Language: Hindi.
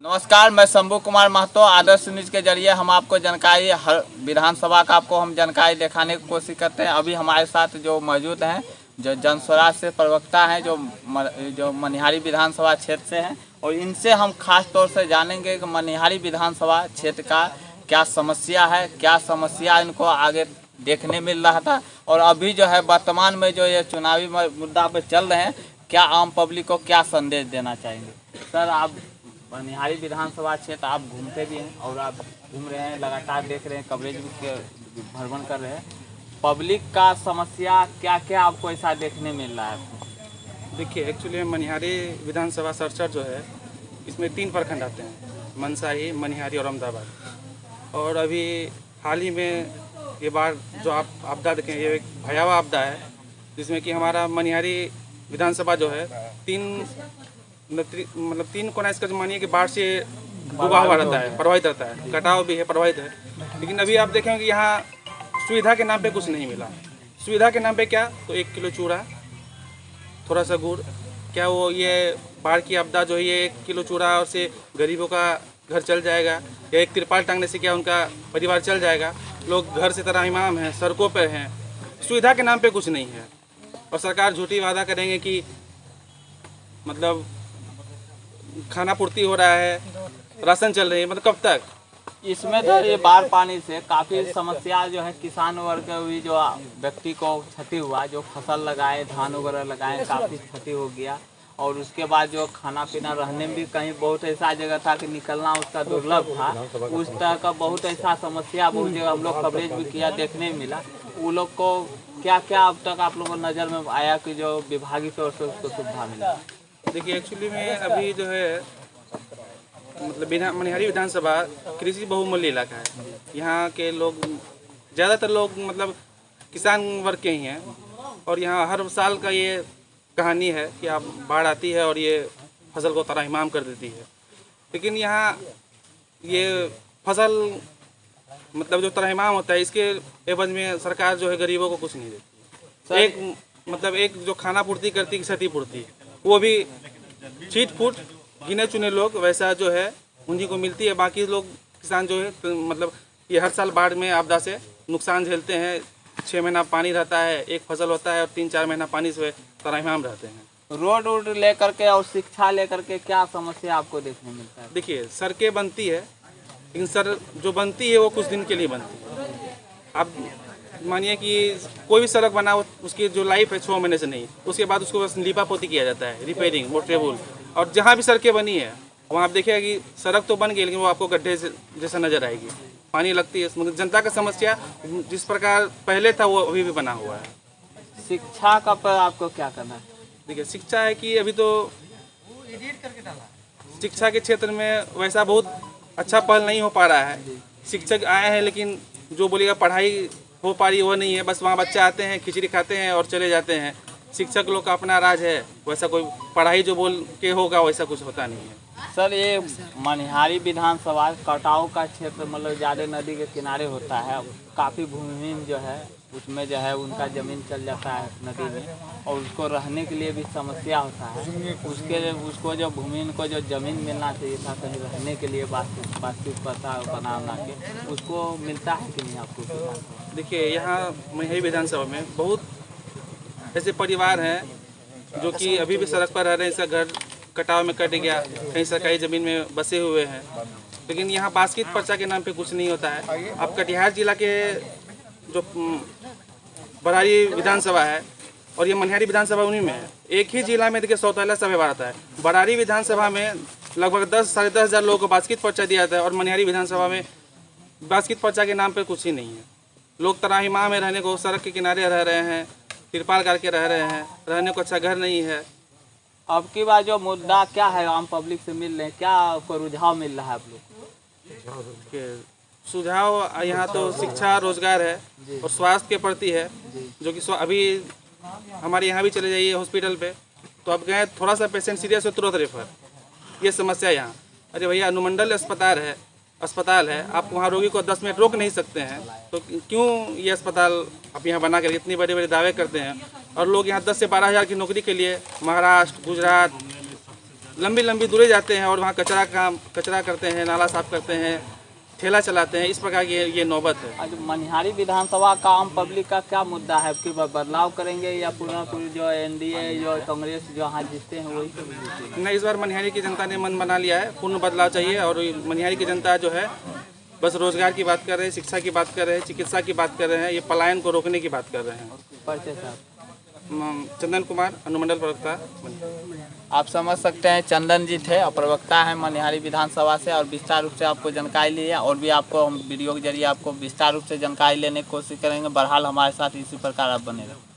नमस्कार, मैं शंभू कुमार महतो। आदर्श न्यूज के जरिए हम आपको जानकारी हर विधानसभा का आपको हम जानकारी दिखाने की कोशिश करते हैं। अभी हमारे साथ जो मौजूद हैं, जो जनस्वराज से प्रवक्ता हैं, जो मनिहारी विधानसभा क्षेत्र से हैं, और इनसे हम खास तौर से जानेंगे कि मनिहारी विधानसभा क्षेत्र का क्या समस्या है, क्या समस्या इनको आगे देखने मिल रहा था, और अभी जो है वर्तमान में जो ये चुनावी मुद्दा पर चल रहे हैं, क्या आम पब्लिक को क्या संदेश देना चाहेंगे। सर, आप मनिहारी विधानसभा क्षेत्र आप घूमते भी हैं और आप घूम रहे हैं, लगातार देख रहे हैं, कवरेज भी भ्रमण कर रहे हैं। पब्लिक का समस्या क्या क्या आपको ऐसा देखने मिल रहा है? देखिए, एक्चुअली मनिहारी विधानसभा सरसर जो है, इसमें 3 प्रखंड आते हैं, मनसाही, मनिहारी और अहमदाबाद। और अभी हाल ही में ये बार जो आप आपदा देखें, ये एक भयावह आपदा है, जिसमें कि हमारा मनिहारी विधानसभा जो है 3 कोना इसका जो मानिए कि बाढ़ से डूबा हुआ रहता है, प्रभावित रहता है, कटाव भी है, प्रभावित है। लेकिन अभी आप देखेंगे कि यहाँ सुविधा के नाम पे कुछ नहीं मिला। सुविधा के नाम पे क्या, तो 1 किलो चूड़ा, थोड़ा सा गुड़, क्या वो ये बाढ़ की आपदा जो है, ये 1 किलो चूड़ा और से गरीबों का घर चल जाएगा, या एक तिरपाल टांगने से क्या उनका परिवार चल जाएगा। लोग घर से त्राहिमाम हैं, सड़कों पर हैं, सुविधा के नाम पे कुछ नहीं है। और सरकार झूठी वादा करेंगे कि मतलब खाना पूर्ति हो रहा है, राशन चल रही है, मतलब कब तक। इसमें तो ये बाढ़ पानी से काफ़ी समस्या जो है, किसान वर्ग भी जो व्यक्ति को क्षति हुआ, जो फसल लगाए, धान वगैरह लगाए, काफ़ी क्षति हो गया। और उसके बाद जो खाना पीना, रहने में भी कहीं बहुत ऐसा जगह था कि निकलना उसका दुर्लभ था। उस तरह का बहुत ऐसा समस्या बहुत जगह हम लोग कवरेज भी किया, देखने में मिला। वो लोग को क्या क्या अब तक आप लोगों को नज़र में आया कि जो विभागीय तौर से उसको सुविधा मिला? देखिए, एक्चुअली में अभी जो है मतलब मनिहारी विधानसभा कृषि बहुमूल्य इलाका है। यहाँ के लोग ज़्यादातर लोग मतलब किसान वर्ग के ही हैं। और यहाँ हर साल का ये कहानी है कि आप बाढ़ आती है और ये फसल को तराहिमाम कर देती है। लेकिन यहाँ ये फसल मतलब जो तराहिमाम होता है, इसके एवज में सरकार जो है गरीबों को कुछ नहीं देती। एक जो खाना पूर्ति करती है, क्षतिपूर्ति, वो भी छीट फूट गिने चुने लोग वैसा जो है उन्हीं को मिलती है। बाकी लोग किसान जो है मतलब ये हर साल बाढ़ में आपदा से नुकसान झेलते हैं। 6 महीना पानी रहता है, एक फसल होता है, और 3-4 महीना पानी से त्राहिमाम रहते हैं। रोड वोड लेकर के और शिक्षा लेकर के क्या समस्या आपको देखने मिलता है? देखिए, सड़कें बनती है, लेकिन सर जो बनती है वो कुछ दिन के लिए बनती है। अब मानिए कि कोई भी सड़क बना हो, उसकी जो लाइफ है 6 महीने से नहीं, उसके बाद उसको बस लीपा पोती किया जाता है, रिपेयरिंग, मोटरेबल। और जहाँ भी सड़कें बनी है वहाँ आप देखिएगा कि सड़क तो बन गई, लेकिन वो आपको गड्ढे जैसा नजर आएगी, पानी लगती है। मगर जनता का समस्या जिस प्रकार पहले था वो अभी भी बना हुआ है। शिक्षा का पर आपको क्या करना है? देखिए, शिक्षा है कि अभी तो शिक्षा के क्षेत्र में वैसा बहुत अच्छा पहल नहीं हो पा रहा है। शिक्षक आए हैं, लेकिन जो बोलिएगा पढ़ाई हो पा रही है वो नहीं है। बस वहाँ बच्चे आते हैं, खिचड़ी खाते हैं और चले जाते हैं। शिक्षक लोग का अपना राज है, वैसा कोई पढ़ाई जो बोल के होगा वैसा कुछ होता नहीं है। सर, ये मनिहारी विधानसभा कटाव का क्षेत्र मतलब ज़्यादा नदी के किनारे होता है। काफ़ी भूमिहीन जो है उसमें जो है उनका ज़मीन चल जाता है नदी में, और उसको रहने के लिए भी समस्या होता है। उसको जो भूमिहीन को जो ज़मीन मिलना चाहिए था कहीं रहने के लिए, वास्तविक पता बना के, उसको मिलता है कि नहीं आपको? देखिए, यहाँ मनिहारी विधानसभा में बहुत ऐसे परिवार हैं जो कि अभी भी सड़क पर रह रहे हैं। इसका घर कटाव में कट गया, कहीं सरकारी ज़मीन में बसे हुए हैं। लेकिन यहाँ बास्केट पर्चा के नाम पे कुछ नहीं होता है। अब कटिहार जिला के जो बरारी विधानसभा है और ये मनिहारी विधानसभा उन्हीं में है। एक ही जिला में देखिए सौतेला सब व्यवहार आता है। बरारी विधानसभा में लगभग 10-10.5 हज़ार लोगों को बास्केट पर्चा दिया जाता है, और मनिहारी विधानसभा में बास्केट पर्चा के नाम पर कुछ ही नहीं है। लोग त्राहिमाम में रहने को सड़क के किनारे रह रहे हैं, तिरपाल करके रह रहे हैं, रहने को अच्छा घर नहीं है। अब की बार जो मुद्दा क्या है आम पब्लिक से मिल रहे हैं, क्या आपको रुझाव मिल रहा है आप लोग के सुझाव? यहाँ तो शिक्षा, रोजगार है और स्वास्थ्य के प्रति है, जो कि अभी हमारे यहाँ भी चले जाइए हॉस्पिटल पे, तो अब गए थोड़ा सा पेशेंट सीरियस हो तुरंत रेफर। ये समस्या यहाँ। अरे भैया, अनुमंडल अस्पताल है, आप वहाँ रोगी को 10 मिनट रोक नहीं सकते हैं, तो क्यों ये अस्पताल आप यहाँ बना कर इतने बड़े बड़े दावे करते हैं। और लोग यहाँ 10 से 12 हज़ार की नौकरी के लिए महाराष्ट्र, गुजरात, लंबी लंबी दूरी जाते हैं और वहाँ कचरा करते हैं, नाला साफ करते हैं, ठेला चलाते हैं। इस प्रकार की ये नौबत है। आज मनिहारी विधानसभा का आम पब्लिक का क्या मुद्दा है कि बदलाव करेंगे या पूरी जो एनडीए जो कांग्रेस जो यहाँ जीतते हैं वही? नहीं, इस बार मनिहारी की जनता ने मन बना लिया है, पूर्ण बदलाव चाहिए। और मनिहारी की जनता जो है बस रोजगार की बात कर रहे हैं, शिक्षा की बात कर रहे हैं, चिकित्सा की बात कर रहे हैं, ये पलायन को रोकने की बात कर रहे हैं। परिचय साहब? चंदन कुमार, अनुमंडल प्रवक्ता। आप समझ सकते हैं चंदन जी थे और प्रवक्ता हैं मनिहारी विधानसभा से, और विस्तार रूप से आपको जानकारी ली है। और भी आपको हम वीडियो के जरिए आपको विस्तार रूप से जानकारी लेने की कोशिश करेंगे। बहरहाल हमारे साथ इसी प्रकार आप बने रहें।